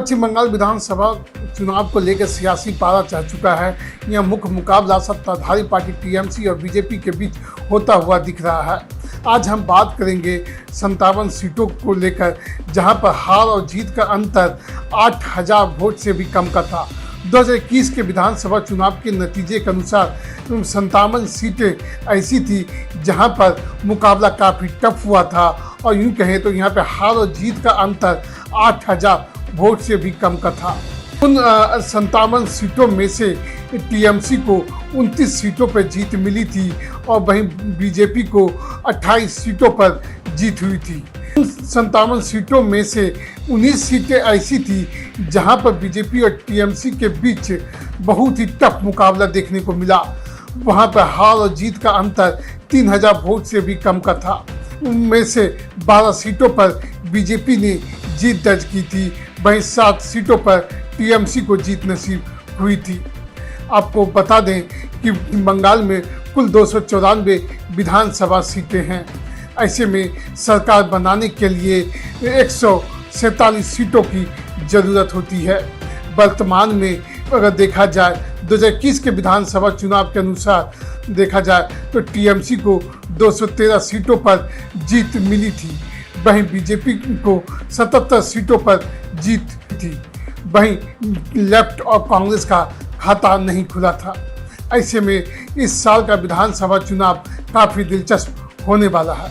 पश्चिम बंगाल विधानसभा चुनाव को लेकर सियासी पारा चढ़ चुका है। यह मुख्य मुकाबला सत्ताधारी पार्टी टीएमसी और बीजेपी के बीच होता हुआ दिख रहा है। आज हम बात करेंगे 57 सीटों को लेकर, जहां पर हार और जीत का अंतर 8000 वोट से भी कम का था। 2021 के विधानसभा चुनाव के नतीजे के अनुसार 57 सीटें ऐसी थी जहां पर मुकाबला काफ़ी टफ हुआ था और यूँ कहें तो यहाँ पे हार और जीत का अंतर 8000 वोट से भी कम का था। उन 57 सीटों में से टीएमसी को 29 सीटों पर जीत मिली थी और वहीं बीजेपी को 28 सीटों पर जीत हुई थी। उन 57 सीटों में से 19 सीटें ऐसी थी जहां पर बीजेपी और टीएमसी के बीच बहुत ही टफ मुकाबला देखने को मिला। वहां पर हार और जीत का अंतर 3000 वोट से भी कम का था। उनमें से 12 सीटों पर बीजेपी ने जीत दर्ज की थी, वहीं 7 सीटों पर टीएमसी को जीत नसीब हुई थी। आपको बता दें कि बंगाल में कुल 294 विधानसभा सीटें हैं। ऐसे में सरकार बनाने के लिए 147 सीटों की ज़रूरत होती है। वर्तमान में अगर देखा जाए 2021 के विधानसभा चुनाव के अनुसार देखा जाए तो टीएमसी को 213 सीटों पर जीत मिली थी, वहीं बीजेपी को 77 सीटों पर जीत थी। वहीं लेफ्ट और कांग्रेस का खाता नहीं खुला था। ऐसे में इस साल का विधानसभा चुनाव काफ़ी दिलचस्प होने वाला है।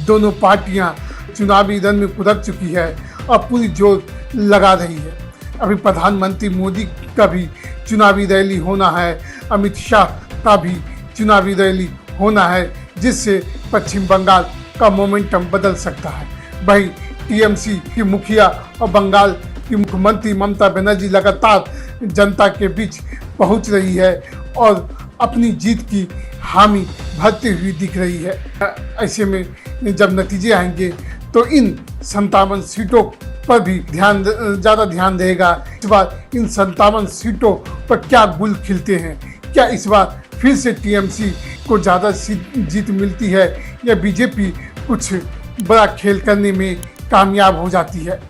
दोनों पार्टियां चुनावी रण में कूद चुकी है और पूरी जोर लगा रही है। अभी प्रधानमंत्री मोदी का भी चुनावी रैली होना है, अमित शाह का भी चुनावी रैली होना है, जिससे पश्चिम बंगाल का मोमेंटम बदल सकता है। वहीं टीएमसी की मुखिया और बंगाल की मुख्यमंत्री ममता बनर्जी लगातार जनता के बीच पहुंच रही है और अपनी जीत की हामी भरती हुई दिख रही है। ऐसे में जब नतीजे आएंगे तो इन 57 सीटों पर भी ज़्यादा ध्यान रहेगा। इस बार इन 57 सीटों पर क्या गुल खिलते हैं, क्या इस बार फिर से टीएमसी को ज़्यादा जीत मिलती है या बीजेपी कुछ बड़ा खेल करने में कामयाब हो जाती है।